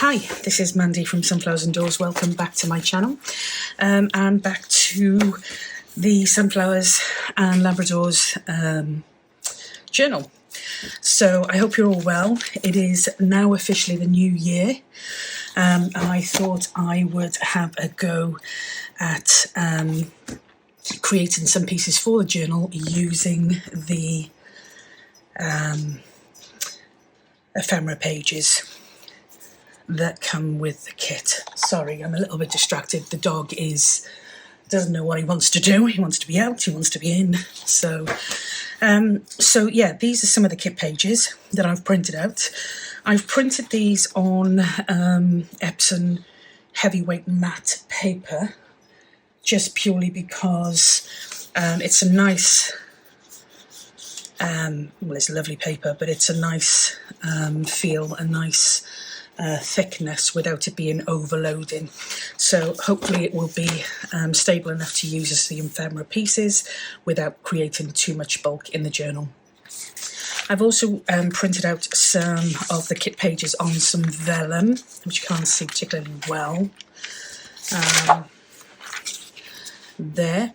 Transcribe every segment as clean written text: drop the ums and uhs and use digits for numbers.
Hi, this is Mandy from Sunflowers and Doors. Welcome back to my channel and back to the Sunflowers and Labradors journal. So I hope you're all well. It is now officially the new year, and I thought I would have a go at creating some pieces for the journal using the ephemera pages that come with the kit. Sorry, I'm a little bit distracted. The dog doesn't know what he wants to do. He wants to be out, he wants to be in. So yeah, these are some of the kit pages that I've printed out. I've printed these on Epson heavyweight matte paper, just purely because it's a nice, well, it's lovely paper, but it's a nice feel, a nice thickness without it being overloading. So hopefully it will be stable enough to use as the ephemera pieces without creating too much bulk in the journal. I've also printed out some of the kit pages on some vellum, which you can't see particularly well. There.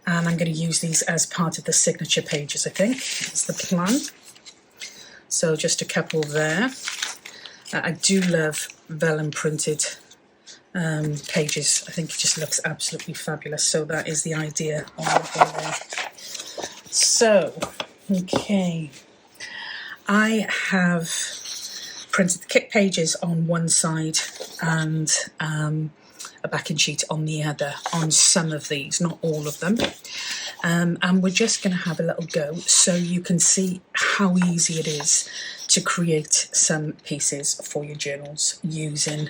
And I'm going to use these as part of the signature pages, I think. That's the plan. So just a couple there. I do love vellum printed pages. I think it just looks absolutely fabulous. So that is the idea on there. So, okay. I have printed the kit pages on one side and a backing sheet on the other on some of these, not all of them. And we're just going to have a little go so you can see how easy it is to create some pieces for your journals using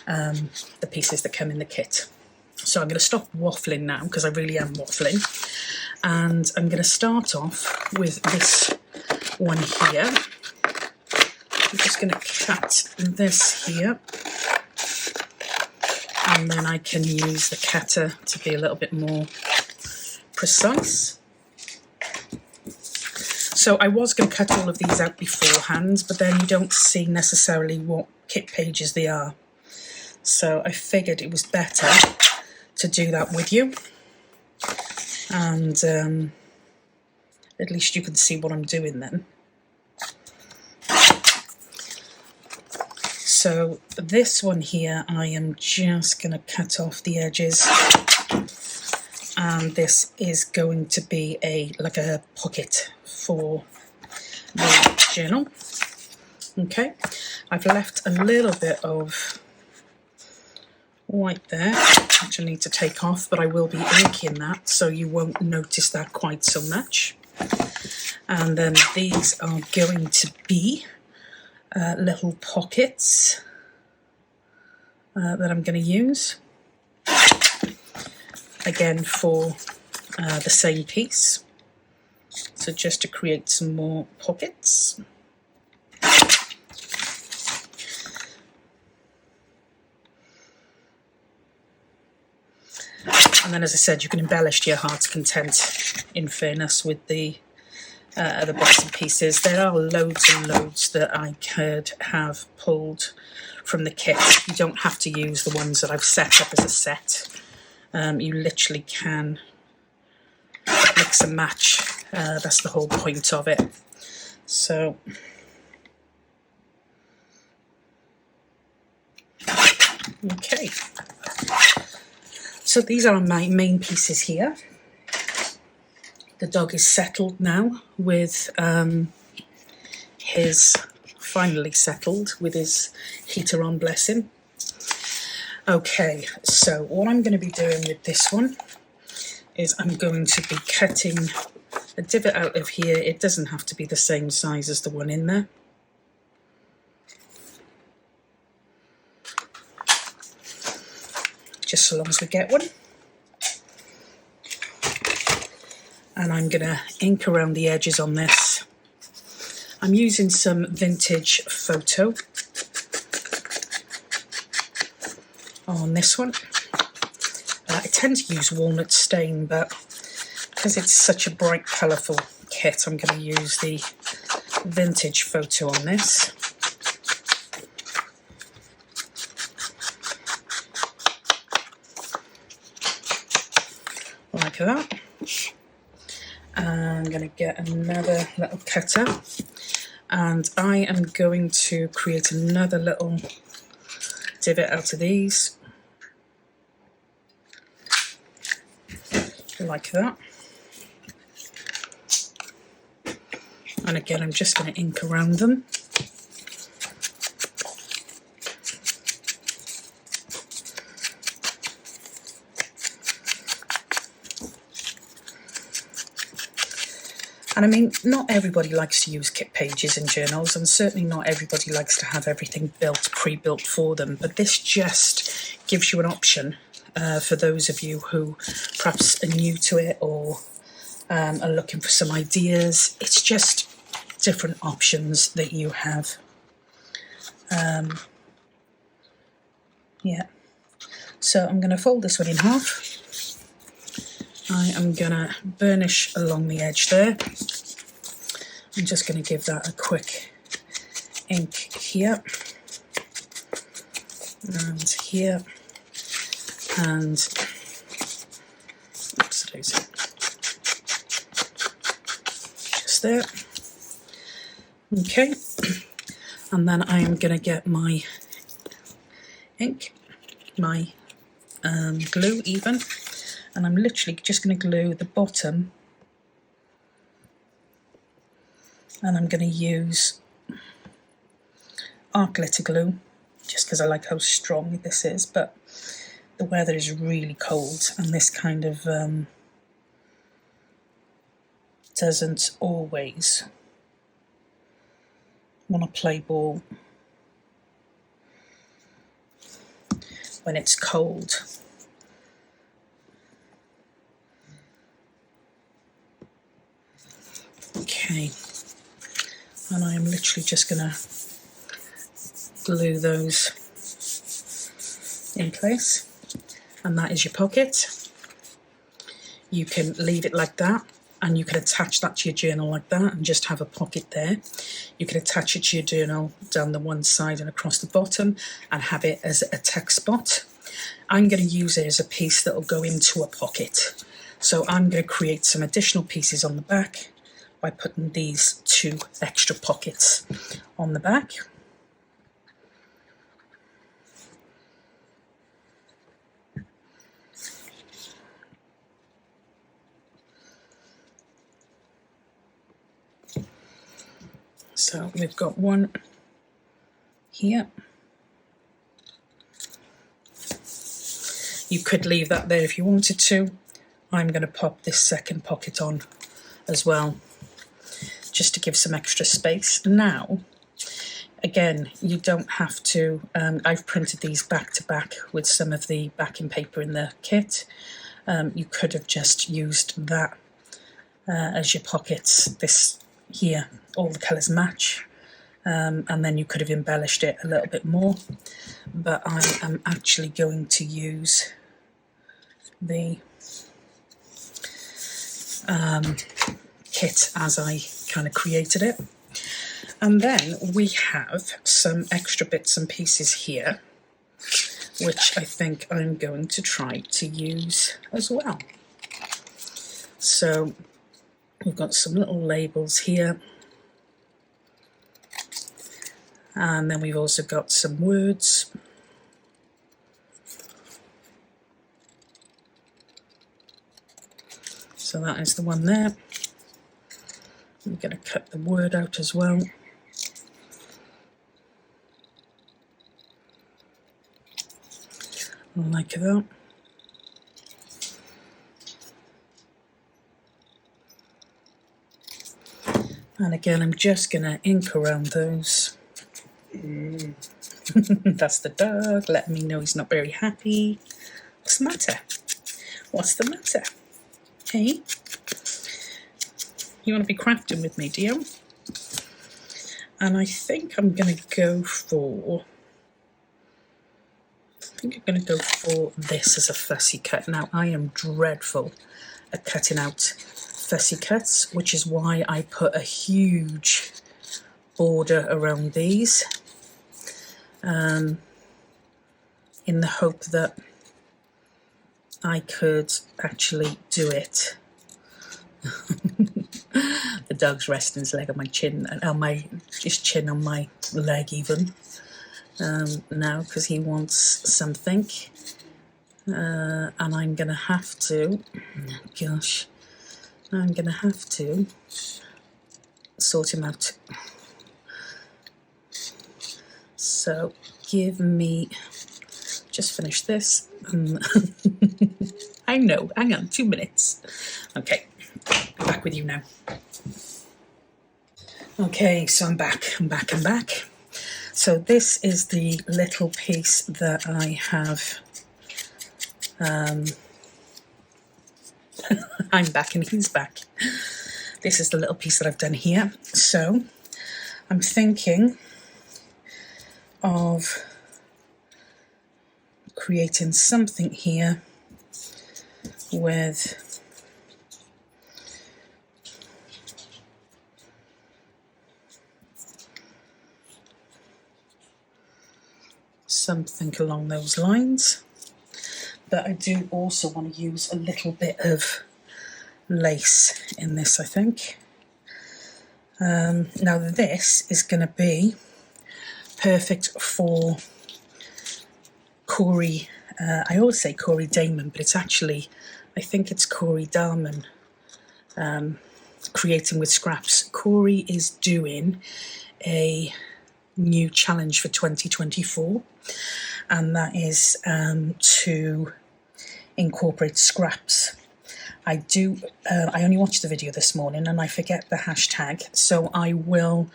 the pieces that come in the kit. So I'm going to stop waffling now because I really am waffling, and I'm going to start off with this one here. I'm just going to cut this here, and then I can use the cutter to be a little bit more precise. So I was going to cut all of these out beforehand, but then you don't see necessarily what kit pages they are. So I figured it was better to do that with you, and at least you can see what I'm doing then. So this one here, I am just going to cut off the edges, and this is going to be like a pocket for the journal. Okay, I've left a little bit of white there, which I need to take off, but I will be inking that, so you won't notice that quite so much. And then these are going to be little pockets that I'm going to use again for the same piece. So just to create some more pockets. And then, as I said, you can embellish to your heart's content, in fairness, with the bits and pieces. There are loads and loads that I could have pulled from the kit. You don't have to use the ones that I've set up as a set. You literally can mix and match. That's the whole point of it. So okay, so these are my main pieces here. The dog is settled now with finally settled with his heater on, bless him. Okay, so what I'm going to be doing with this one is I'm going to be cutting a divot out of here. It doesn't have to be the same size as the one in there. Just so long as we get one. And I'm going to ink around the edges on this. I'm using some vintage photo on this one. I tend to use walnut stain, but because it's such a bright, colourful kit, I'm going to use the vintage photo on this. like that. I'm going to get another little cutter, and I am going to create another little divot out of these, like that. And again, I'm just going to ink around them. And I mean, not everybody likes to use kit pages in journals, and certainly not everybody likes to have everything pre-built for them, but this just gives you an option for those of you who perhaps are new to it or are looking for some ideas. It's just different options that you have. Yeah, so I'm going to fold this one in half. I am going to burnish along the edge there. I'm just going to give that a quick ink here and here and just there. Okay, and then I am going to get my ink, my glue even, and I'm literally just going to glue the bottom, and I'm going to use art glitter glue just because I like how strong this is, but the weather is really cold and this kind of doesn't always want to play ball when it's cold. Okay, and I am literally just going to glue those in place, and that is your pocket. You can leave it like that, and you can attach that to your journal like that and just have a pocket there. You can attach it to your journal down the one side and across the bottom and have it as a text spot. I'm going to use it as a piece that will go into a pocket. So I'm going to create some additional pieces on the back by putting these 2 extra pockets on the back. So we've got one here. You could leave that there if you wanted to. I'm going to pop this second pocket on as well, just to give some extra space. Now, again, you don't have to, I've printed these back to back with some of the backing paper in the kit. You could have just used that as your pockets. This here, all the colours match, and then you could have embellished it a little bit more, but I am actually going to use the kit as I kind of created it. And then we have some extra bits and pieces here, which I think I'm going to try to use as well. So we've got some little labels here, and then we've also got some words. So that is the one there. I'm going to cut the word out as well. Like that. And again, I'm just going to ink around those. That's the dog letting me know he's not very happy. What's the matter? What's the matter? Hey? You want to be crafting with me, do you? And I think I'm going to go for... this as a fussy cut. Now, I am dreadful at cutting out fussy cuts, which is why I put a huge border around these, in the hope that I could actually do it. The dog's resting his leg on my chin, on his chin on my leg even, now, because he wants something. And I'm going to have to, gosh, I'm going to have to sort him out. So give me, just finish this. I know, hang on, 2 minutes. Okay, back with you now. Okay, so I'm back. So this is the little piece that I have. I'm back and he's back. This is the little piece that I've done here. So I'm thinking of creating something here with something along those lines. But I do also want to use a little bit of lace in this, I think. Now this is going to be perfect for Corey. I always say Corey Damon, but it's actually, I think it's Corey Darman, creating with scraps. Corey is doing a new challenge for 2024, and that is to incorporate scraps. I only watched the video this morning and I forget the hashtag, so I will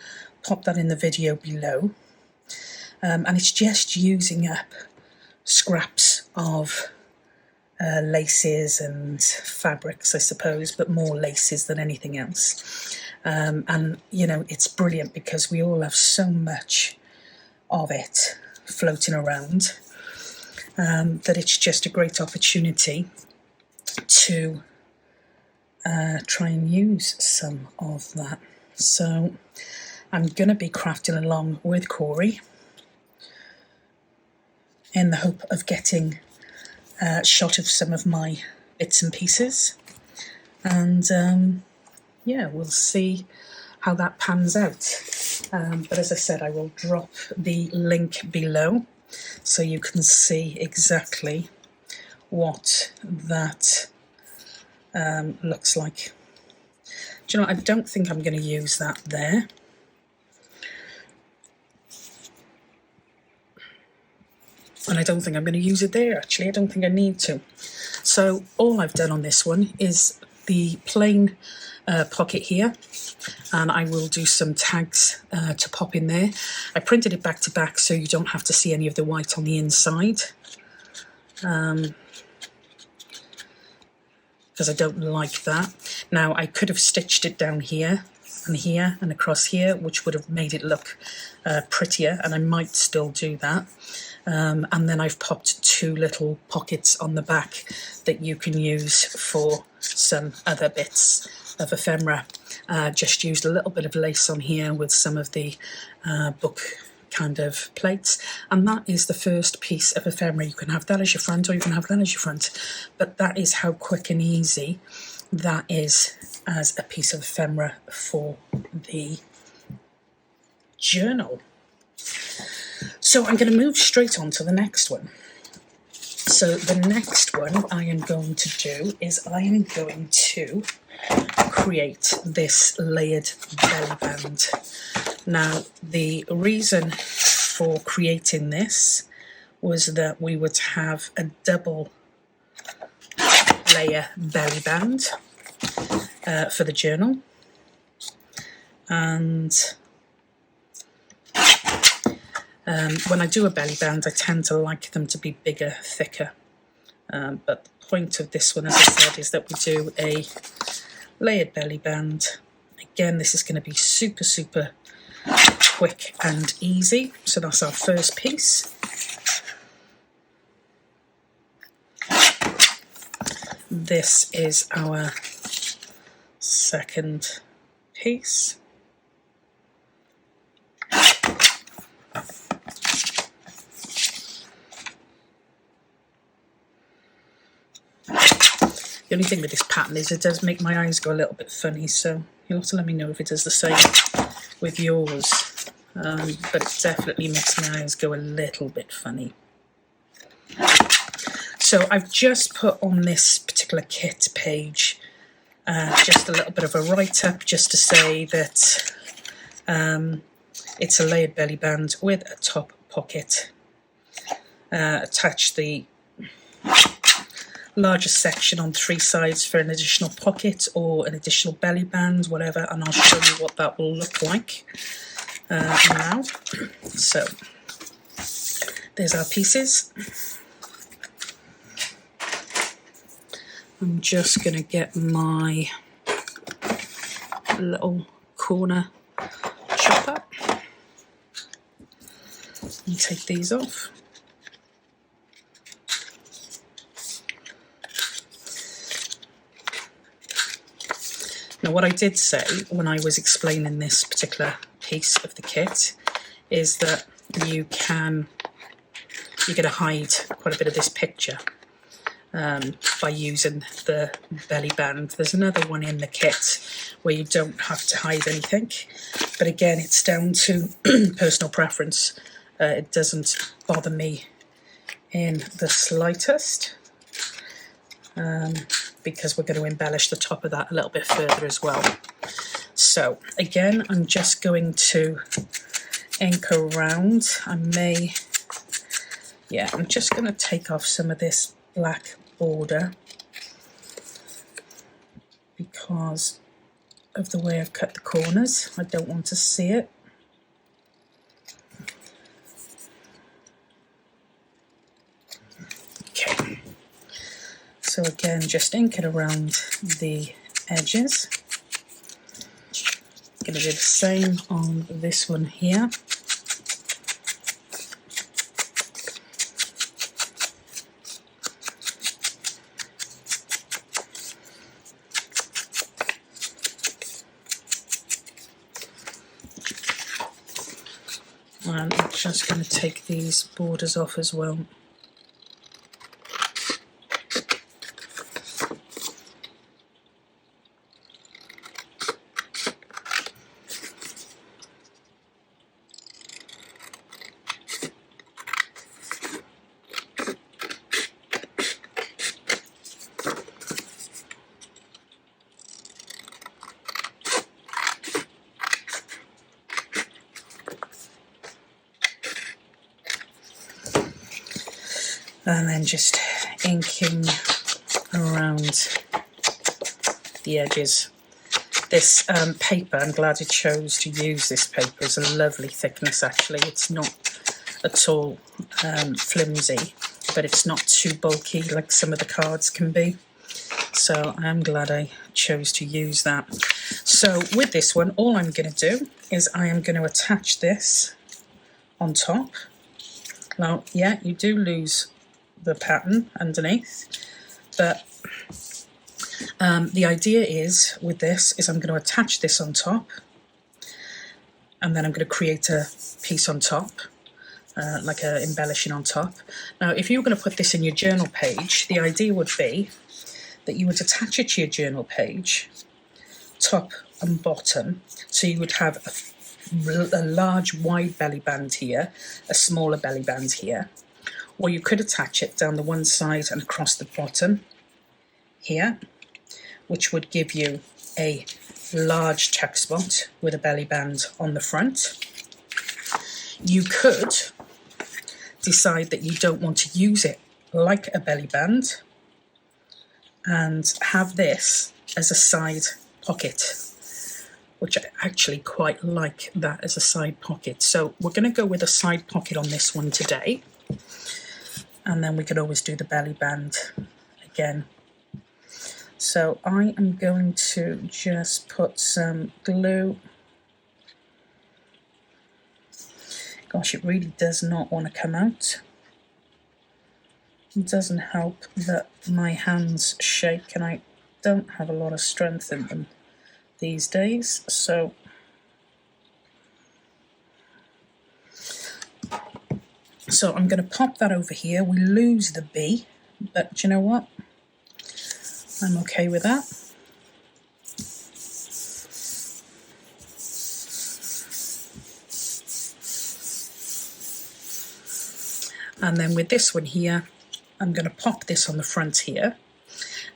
pop that in the video below. And it's just using up scraps of laces and fabrics, I suppose, but more laces than anything else. And, you know, it's brilliant because we all have so much of it floating around, that it's just a great opportunity to try and use some of that. So I'm going to be crafting along with Corey in the hope of getting a shot of some of my bits and pieces. And yeah, we'll see how that pans out. But as I said, I will drop the link below so you can see exactly what that looks like. Do you know, I don't think I'm going to use that there. And I don't think I'm going to use it there, actually. I don't think I need to. So all I've done on this one is the plain pocket here, and I will do some tags to pop in there. I printed it back to back so you don't have to see any of the white on the inside, because I don't like that. Now I could have stitched it down here and across here, which would have made it look prettier, and I might still do that. And then I've popped 2 little pockets on the back that you can use for some other bits of ephemera. Just used a little bit of lace on here with some of the book kind of plates, and that is the first piece of ephemera. You can have that as your front or you can have that as your front, but that is how quick and easy that is as a piece of ephemera for the journal. So I'm going to move straight on to the next one. So the next one I am going to do is I am going to create this layered belly band. Now the reason for creating this was that we would have a double layer belly band for the journal, and when I do a belly band, I tend to like them to be bigger, thicker. But the point of this one, as I said, is that we do a layered belly band. Again, this is going to be super, super quick and easy. So that's our first piece. This is our second piece. The only thing with this pattern is it does make my eyes go a little bit funny, so you'll have to let me know if it does the same with yours. But it definitely makes my eyes go a little bit funny. So I've just put on this particular kit page just a little bit of a write-up just to say that it's a layered belly band with a top pocket. Attach the larger section on 3 sides for an additional pocket or an additional belly band, whatever, and I'll show you what that will look like now. So there's our pieces. I'm just going to get my little corner chopper and take these off. Now, what I did say when I was explaining this particular piece of the kit is that you're going to hide quite a bit of this picture by using the belly band. There's another one in the kit where you don't have to hide anything, but again, it's down to personal preference. It doesn't bother me in the slightest. Because we're going to embellish the top of that a little bit further as well. So again, I'm just going to ink around. I'm just going to take off some of this black border because of the way I've cut the corners. I don't want to see it. Okay. So again, just ink it around the edges. Going to do the same on this one here. And I'm just going to take these borders off as well. And then just inking around the edges. This paper, I'm glad I chose to use this paper. It's a lovely thickness actually. It's not at all flimsy, but it's not too bulky like some of the cards can be. So I'm glad I chose to use that. So with this one, all I'm going to do is I am going to attach this on top. Now, yeah, you do lose the pattern underneath, but the idea is with this is I'm going to attach this on top, and then I'm going to create a piece on top, like a embellishing on top. Now, if you were going to put this in your journal page, the idea would be that you would attach it to your journal page, top and bottom, so you would have a large wide belly band here, a smaller belly band here. Or you could attach it down the one side and across the bottom here, which would give you a large check spot with a belly band on the front. You could decide that you don't want to use it like a belly band and have this as a side pocket, which I actually quite like that as a side pocket. So we're going to go with a side pocket on this one today. And then we could always do the belly band again. So I am going to just put some glue. Gosh, it really does not want to come out. It doesn't help that my hands shake and I don't have a lot of strength in them these days. So I'm going to pop that over here. We lose the B, but do you know what? I'm okay with that. And then with this one here, I'm going to pop this on the front here.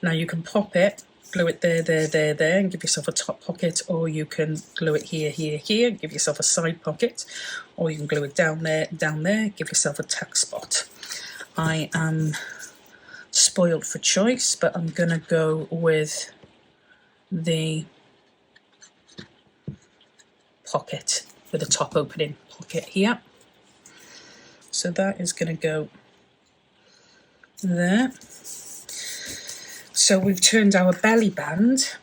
Now you can pop it, glue it there, and give yourself a top pocket, or you can glue it here, and give yourself a side pocket, or you can glue it down there, give yourself a tuck spot. I am spoiled for choice, but I'm going to go with the pocket with a top opening pocket here. So that is going to go there. So we've turned our belly band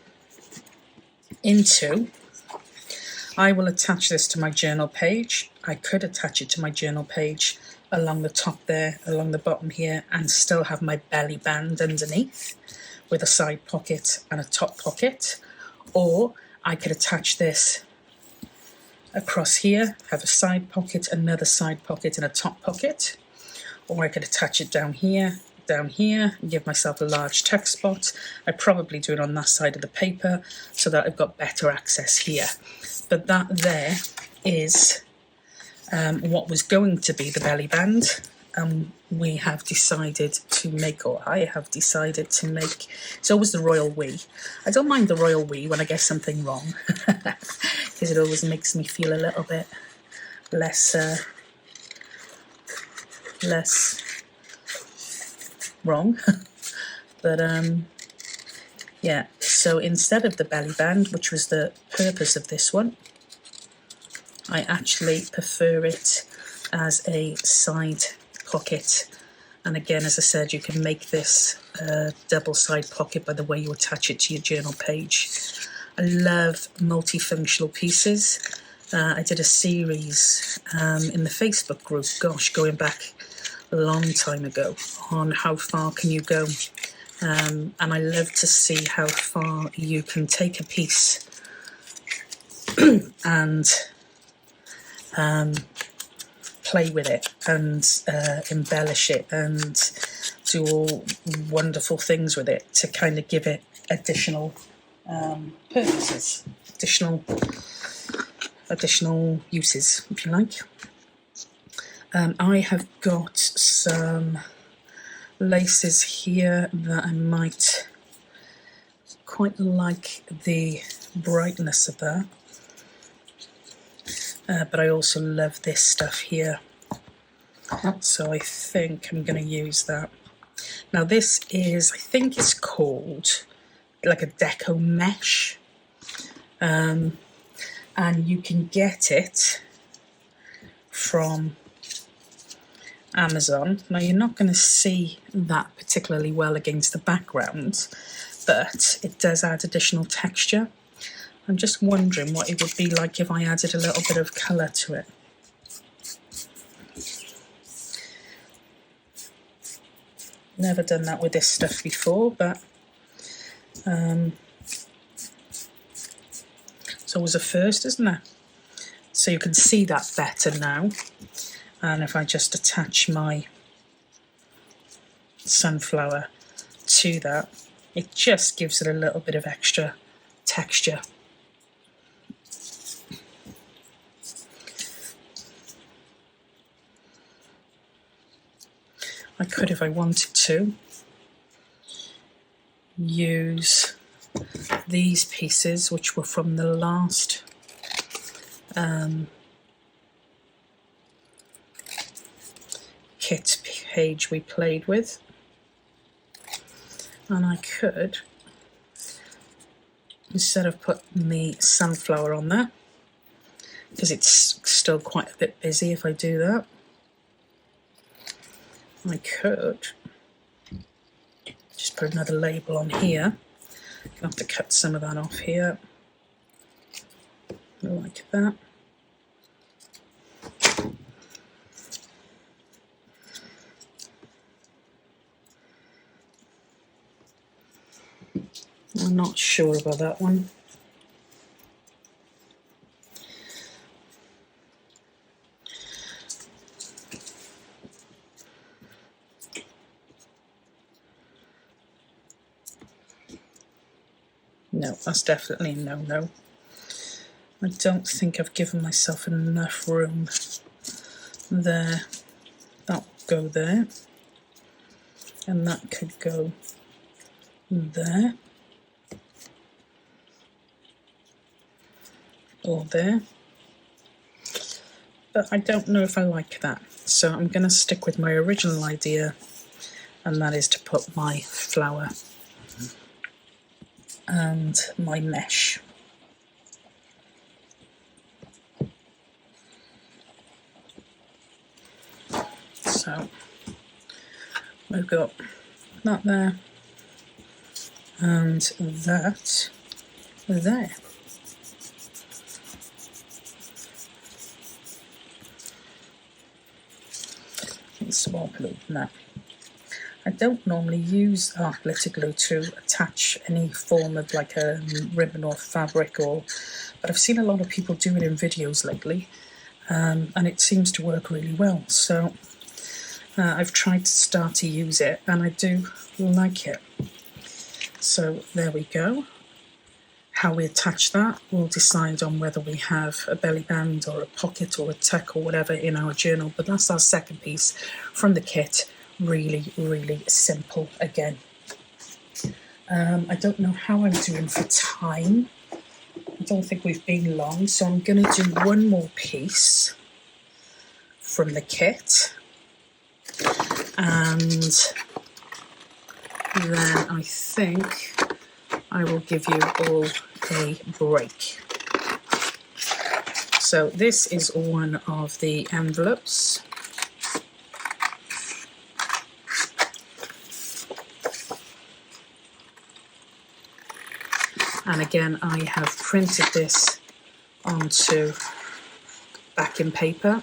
into, I will attach this to my journal page. I could attach it to my journal page along the top there, along the bottom here, and still have my belly band underneath with a side pocket and a top pocket. Or I could attach this across here, have a side pocket, another side pocket and a top pocket. Or I could attach it down here, and give myself a large tuck spot. I'd probably do it on that side of the paper so that I've got better access here. But that there is what was going to be the belly band. We have decided to make, or I have decided to make, it's always the royal we. I don't mind the royal we when I get something wrong, because it always makes me feel a little bit less wrong. But yeah, so instead of the belly band, which was the purpose of this one, I actually prefer it as a side pocket. And again, as I said, you can make this a double side pocket by the way you attach it to your journal page. I love multifunctional pieces. I did a series in the Facebook group, gosh, going back a long time ago, on how far can you go. And I love to see how far you can take a piece and play with it and embellish it and do all wonderful things with it to kind of give it additional purposes, additional uses, if you like. I have got some laces here that I might quite like the brightness of that. But I also love this stuff here, so I think I'm going to use that. Now this is, I think it's called like a deco mesh, and you can get it from Amazon. Now you're not going to see that particularly well against the background, but it does add additional texture. I'm just wondering what it would be like if I added a little bit of colour to it. Never done that with this stuff before, but it's always a first, isn't it? So you can see that better now. And if I just attach my sunflower to that, it just gives it a little bit of extra texture. I could, if I wanted to, use these pieces, which were from the last kit page we played with, and I could, instead of putting the sunflower on there, because it's still quite a bit busy if I do that, I could just put another label on here. I'll have to cut some of that off here, like that. I'm not sure about that one. No, that's definitely a no-no. I don't think I've given myself enough room there. That will go there. And that could go there. Or there. But I don't know if I like that. So I'm going to stick with my original idea, and that is to put my flower and my mesh. So we've got that there and that there. Small glue now. I don't normally use art glitter glue to attach any form of like a ribbon or fabric, but I've seen a lot of people do it in videos lately, and it seems to work really well. So I've tried to start to use it, and I do like it. So there we go. How we attach that will decide on whether we have a belly band or a pocket or a tuck or whatever in our journal. But that's our second piece from the kit. Really, really simple again. I don't know how I'm doing for time. I don't think we've been long, so I'm going to do one more piece from the kit. And then I think I will give you all a break. So this is one of the envelopes. And again, I have printed this onto backing paper.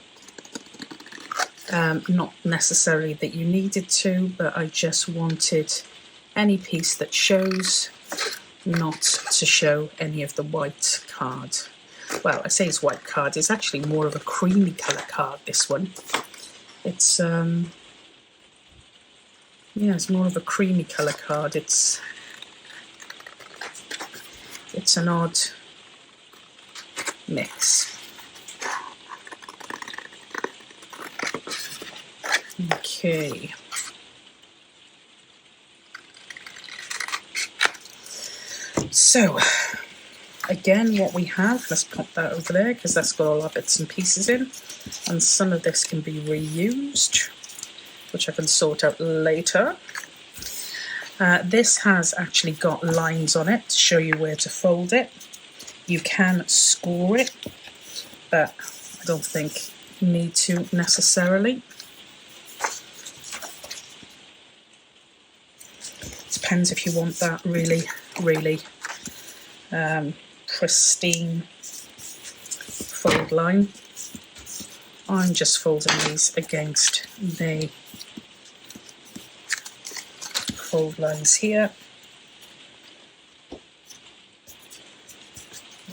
Not necessarily that you needed to, but I just wanted any piece that shows not to show any of the white card. Well, I say it's white card, it's actually more of a creamy colour card, this one. It's yeah, it's more of a creamy colour card. It's an odd mix. Okay. So, again, what we have, let's pop that over there because that's got all our bits and pieces in. And some of this can be reused, which I can sort out later. This has actually got lines on it to show you where to fold it. You can score it, but I don't think you need to necessarily. Depends if you want that really, really pristine fold line. I'm just folding these against the fold lines here.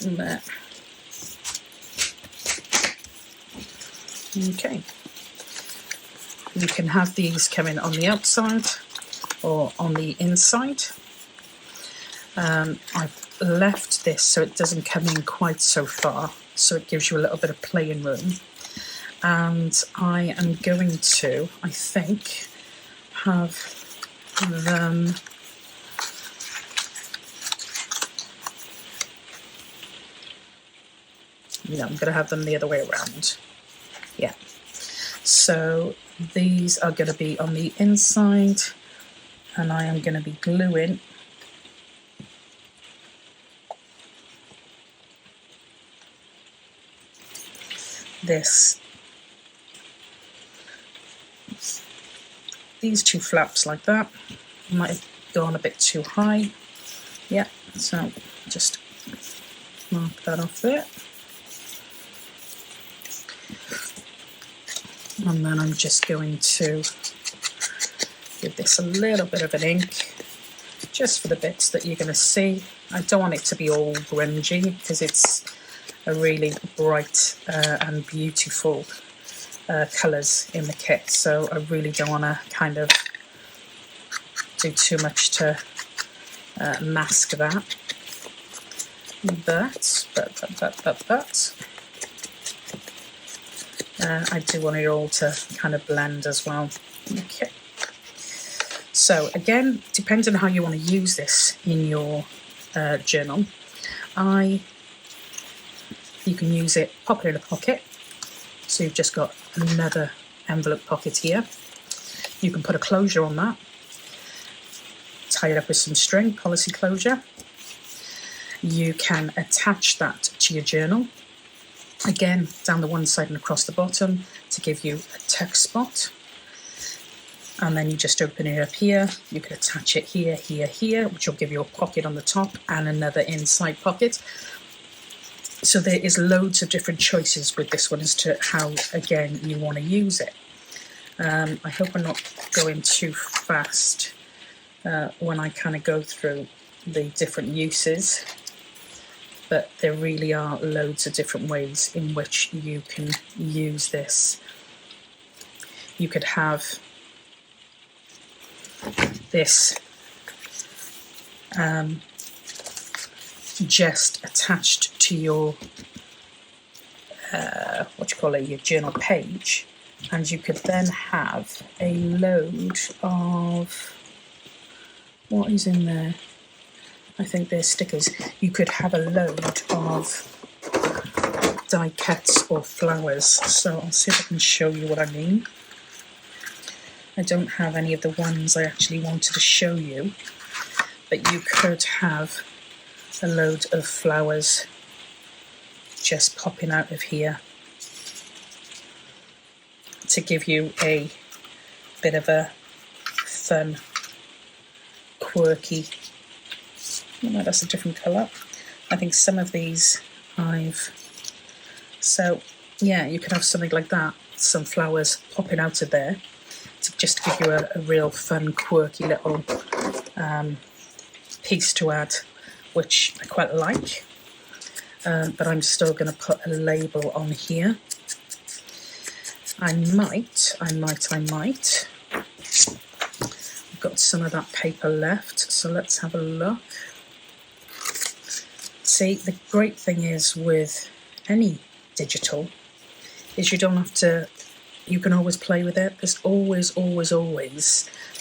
And there. Okay. You can have these coming on the outside or on the inside. I've left this so it doesn't come in quite so far, so it gives you a little bit of playing room. And I am going to, I think, have them I'm going to have them the other way around. Yeah. So these are going to be on the inside, and I am going to be gluing these two flaps like that. Might have gone a bit too high. Yeah, so just mark that off there. And then I'm just going to give this a little bit of an ink, just for the bits that you're going to see. I don't want it to be all grungy because it's a really bright and beautiful colours in the kit, so I really don't want to kind of do too much to mask that. but I do want it all to kind of blend as well. Okay. So again, depends on how you want to use this in your journal. You can use it, pop it in a pocket. So you've just got another envelope pocket here. You can put a closure on that, tie it up with some string, policy closure. You can attach that to your journal. Again, down the one side and across the bottom to give you a text spot. And then you just open it up here. You can attach it here, here, here, which will give you a pocket on the top and another inside pocket. So there is loads of different choices with this one as to how, again, you want to use it. I hope I'm not going too fast when I kind of go through the different uses. But there really are loads of different ways in which you can use this. You could have this just attached to your your journal page, and you could then have a load of, what is in there? I think they're stickers. You could have a load of die cuts or flowers. So I'll see if I can show you what I mean. I don't have any of the ones I actually wanted to show you, but you could have a load of flowers just popping out of here to give you a bit of a fun, quirky, oh, that's a different colour. I think some of these so yeah, you could have something like that, some flowers popping out of there to just give you a real fun, quirky little piece to add, which I quite like. But I'm still going to put a label on here. I might. I've got some of that paper left, so let's have a look. See, the great thing is with any digital is you don't have to, you can always play with it. There's always,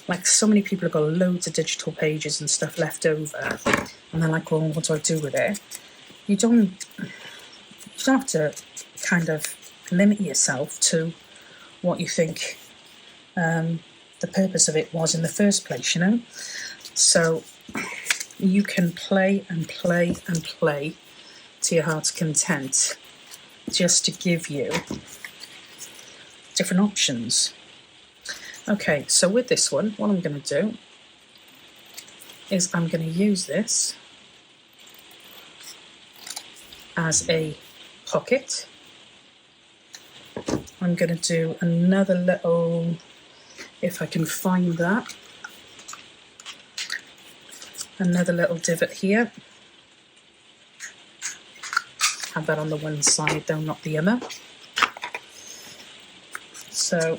like so many people have got loads of digital pages and stuff left over, and they're like, well, what do I do with it? You don't have to kind of limit yourself to what you think the purpose of it was in the first place, you know? So you can play and play and play to your heart's content, just to give you different options. Okay, so with this one, what I'm going to do is I'm going to use this as a pocket. I'm going to do another little, if I can find that, another little divot here. Have that on the one side though, not the other. So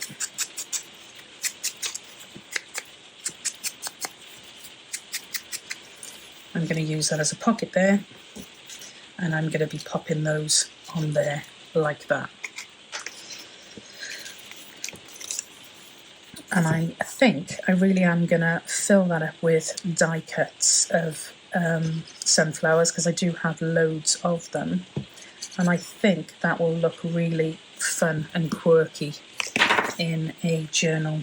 I'm going to use that as a pocket there, and I'm going to be popping those on there like that. And I think I really am going to fill that up with die cuts of sunflowers, because I do have loads of them, and I think that will look really fun and quirky in a journal.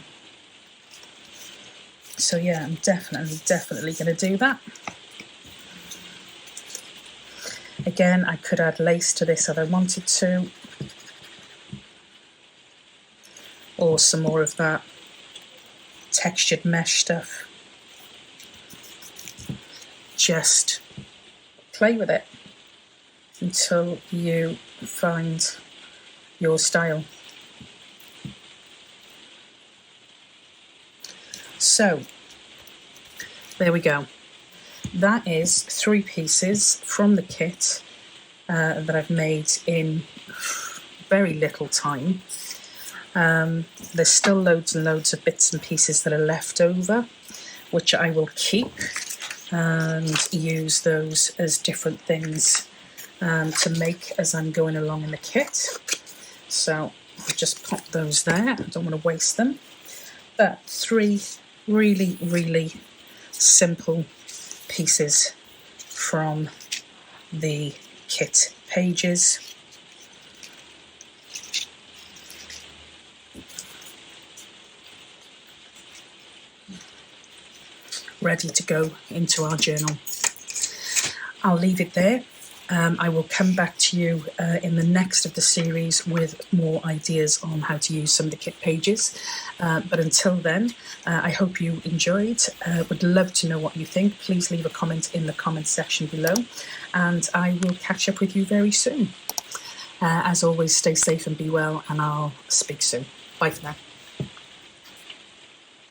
So yeah, I'm definitely going to do that. Again, I could add lace to this if I wanted to, or some more of that textured mesh stuff. Just play with it until you find your style. So there we go. That is 3 pieces from the kit that I've made in very little time. There's still loads and loads of bits and pieces that are left over, which I will keep and use those as different things to make as I'm going along in the kit. So I'll just pop those there. I don't want to waste them. But 3 really, really simple pieces from the kit pages. Ready to go into our journal. I'll leave it there. I will come back to you in the next of the series with more ideas on how to use some of the kit pages. But until then, I hope you enjoyed. Would love to know what you think. Please leave a comment in the comment section below, and I will catch up with you very soon. As always, stay safe and be well, and I'll speak soon. Bye for now.